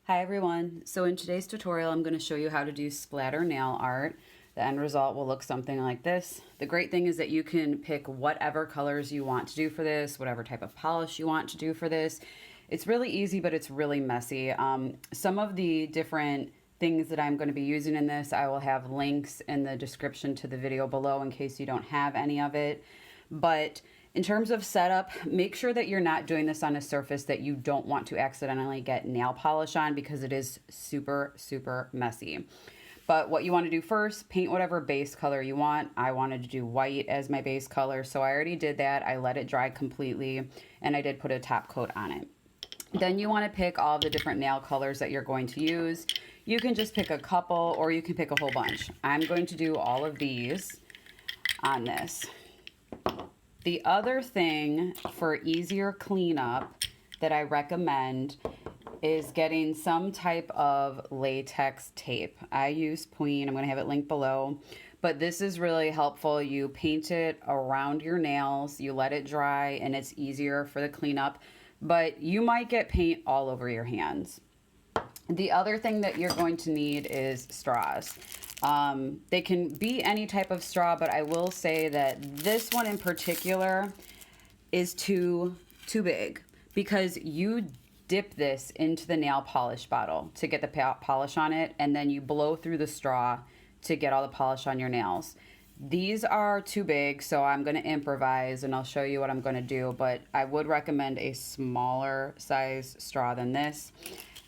Hi everyone. So in today's tutorial, I'm going to show you how to do splatter nail art. The end result will look something like this. The great thing is that you can pick whatever colors you want to do for this, whatever type of polish you want to do for this. It's really easy, but it's really messy. Some of the different things that I'm going to be using in this, I will have links in the description to the video below in case you don't have any of it. But in terms of setup, make sure that you're not doing this on a surface that you don't want to accidentally get nail polish on because it is super, super messy. But what you want to do first, paint whatever base color you want. I wanted to do white as my base color, so I already did that. I let it dry completely, and I did put a top coat on it. Then you want to pick all the different nail colors that you're going to use. You can just pick a couple, or you can pick a whole bunch. I'm going to do all of these on this. The other thing for easier cleanup that I recommend is getting some type of latex tape. I use Point. I'm going to have it linked below. But this is really helpful. You paint it around your nails, you let it dry, and it's easier for the cleanup. But you might get paint all over your hands. The other thing that you're going to need is straws. They can be any type of straw, but I will say that this one in particular is too big because you dip this into the nail polish bottle to get the polish on it, and then you blow through the straw to get all the polish on your nails. These are too big, so I'm going to improvise and I'll show you what I'm going to do, but I would recommend a smaller size straw than this.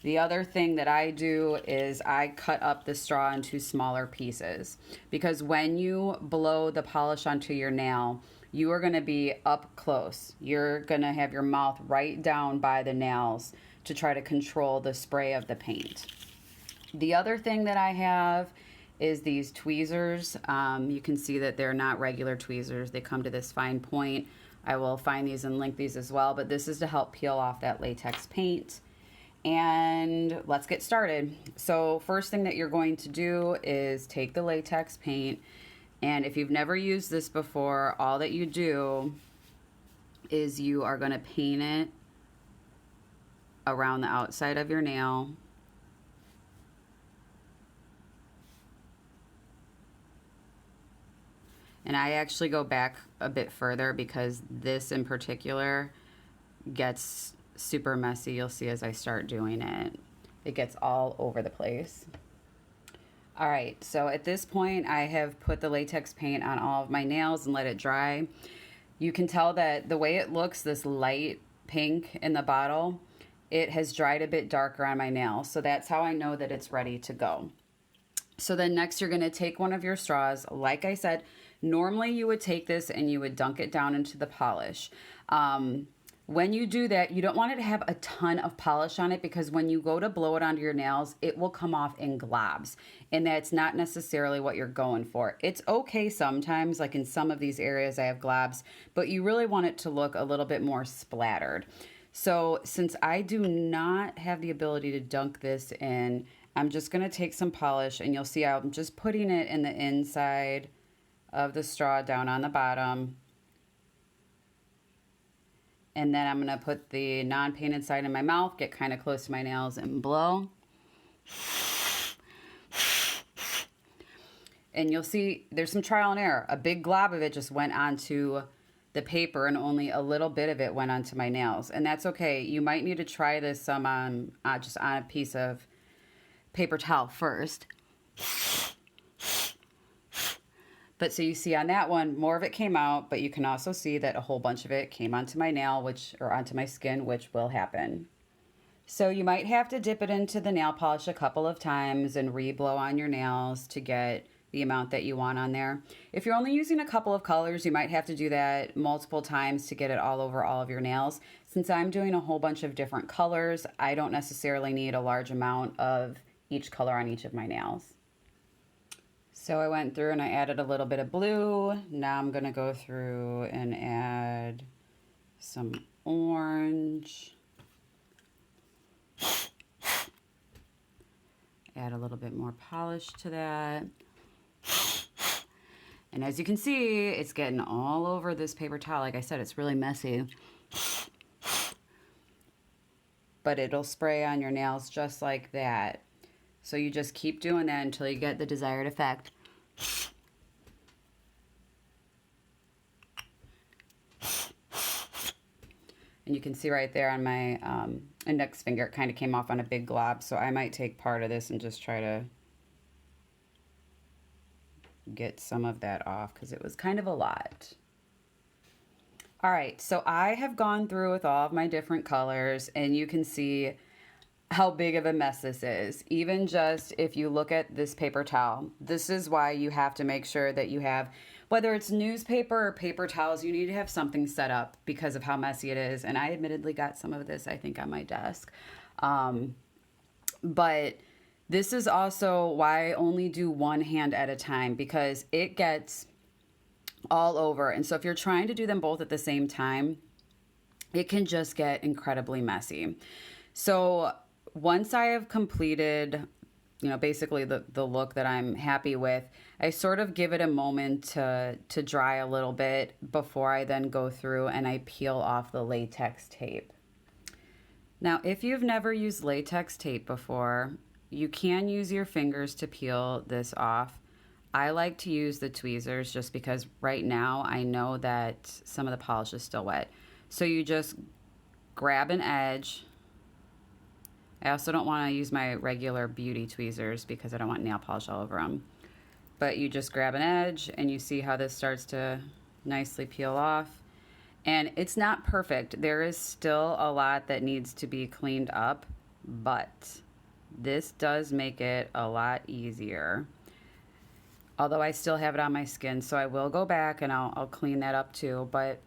The other thing that I do is I cut up the straw into smaller pieces because when you blow the polish onto your nail, you are going to be up close. You're going to have your mouth right down by the nails to try to control the spray of the paint. The other thing that I have is these tweezers. You can see that they're not regular tweezers. They come to this fine point. I will find these and link these as well, but this is to help peel off that latex paint. And let's get started. So first thing that you're going to do is take the latex paint, and if you've never used this before, all that you do is you are going to paint it around the outside of your nail. And I actually go back a bit further because this in particular gets super messy. You'll see as I start doing it. It gets all over the place. All right, so at this point I have put the latex paint on all of my nails and let it dry. You can tell that the way it looks, this light pink in the bottle, it has dried a bit darker on my nails. So that's how I know that it's ready to go. So then next you're gonna take one of your straws. Like I said, normally you would take this and you would dunk it down into the polish. When you do that, you don't want it to have a ton of polish on it because when you go to blow it onto your nails, it will come off in globs. And that's not necessarily what you're going for. It's okay sometimes, like in some of these areas I have globs, but you really want it to look a little bit more splattered. So since I do not have the ability to dunk this in, I'm just gonna take some polish and you'll see I'm just putting it in the inside of the straw down on the bottom. And then I'm going to put the non-painted side in my mouth, get kind of close to my nails, and blow. And you'll see there's some trial and error. A big glob of it just went onto the paper, and only a little bit of it went onto my nails. And that's okay. You might need to try this some just on a piece of paper towel first. But so you see on that one, more of it came out, but you can also see that a whole bunch of it came onto my nail, or onto my skin, which will happen. So you might have to dip it into the nail polish a couple of times and re-blow on your nails to get the amount that you want on there. If you're only using a couple of colors, you might have to do that multiple times to get it all over all of your nails. Since I'm doing a whole bunch of different colors, I don't necessarily need a large amount of each color on each of my nails. So I went through and I added a little bit of blue. Now I'm going to go through and add some orange. Add a little bit more polish to that. And as you can see, it's getting all over this paper towel. Like I said, it's really messy. but it'll spray on your nails just like that. So you just keep doing that until you get the desired effect. And you can see right there on my index finger, it kind of came off on a big glob. So I might take part of this and just try to get some of that off because it was kind of a lot. All right, so I have gone through with all of my different colors, and you can see how big of a mess this is. Even just if you look at this paper towel, this is why you have to make sure that you have, whether it's newspaper or paper towels, you need to have something set up because of how messy it is. And I admittedly got some of this, I think, on my desk. But this is also why I only do one hand at a time, because it gets all over. And so if you're trying to do them both at the same time, it can just get incredibly messy. So once I have completed, you know, basically the look that I'm happy with, I sort of give it a moment to dry a little bit before I then go through and I peel off the latex tape. Now, if you've never used latex tape before, you can use your fingers to peel this off. I like to use the tweezers just because right now I know that some of the polish is still wet. So you just grab an edge. I also don't want to use my regular beauty tweezers because I don't want nail polish all over them. But you just grab an edge and you see how this starts to nicely peel off. And it's not perfect. There is still a lot that needs to be cleaned up, but this does make it a lot easier. Although I still have it on my skin, so I will go back and I'll clean that up too. But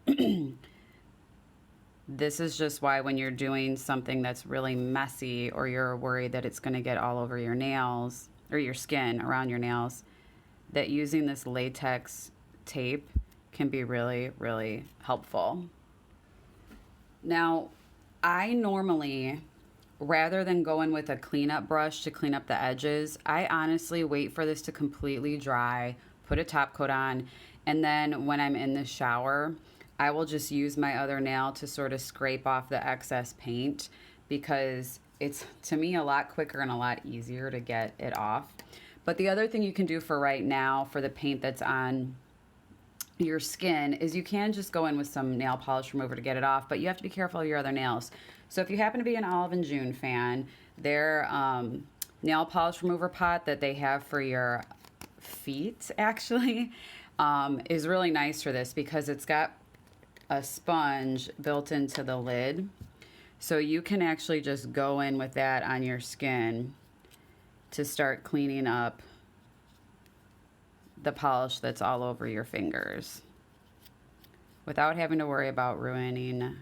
this is just why when you're doing something that's really messy or you're worried that it's going to get all over your nails or your skin around your nails, that using this latex tape can be really, really helpful. Now, I normally, rather than going with a cleanup brush to clean up the edges, I honestly wait for this to completely dry, put a top coat on, and then when I'm in the shower, I will just use my other nail to sort of scrape off the excess paint, because it's, to me, a lot quicker and a lot easier to get it off. But the other thing you can do for right now for the paint that's on your skin is you can just go in with some nail polish remover to get it off, but you have to be careful of your other nails. So if you happen to be an Olive and June fan, their nail polish remover pot that they have for your feet actually is really nice for this because it's got a sponge built into the lid. So you can actually just go in with that on your skin to start cleaning up the polish that's all over your fingers without having to worry about ruining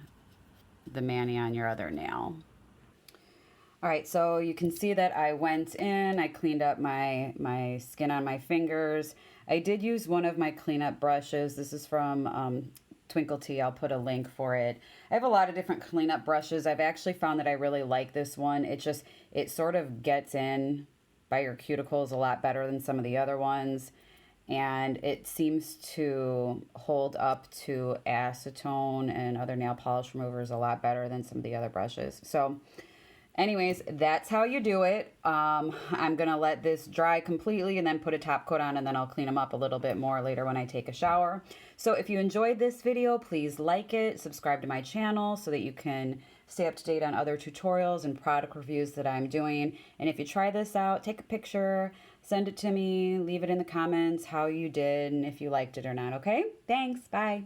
the mani on your other nail. All right, so you can see that I went in, I cleaned up my skin on my fingers. I did use one of my cleanup brushes. This is from Twinkle Tea. I'll put a link for it. I have a lot of different cleanup brushes. I've actually found that I really like this one. It sort of gets in by your cuticles a lot better than some of the other ones. And it seems to hold up to acetone and other nail polish removers a lot better than some of the other brushes. So anyways, that's how you do it. I'm going to let this dry completely and then put a top coat on, and then I'll clean them up a little bit more later when I take a shower. So if you enjoyed this video, please like it, subscribe to my channel so that you can stay up to date on other tutorials and product reviews that I'm doing. And if you try this out, take a picture, send it to me, leave it in the comments how you did and if you liked it or not, okay? Thanks, bye.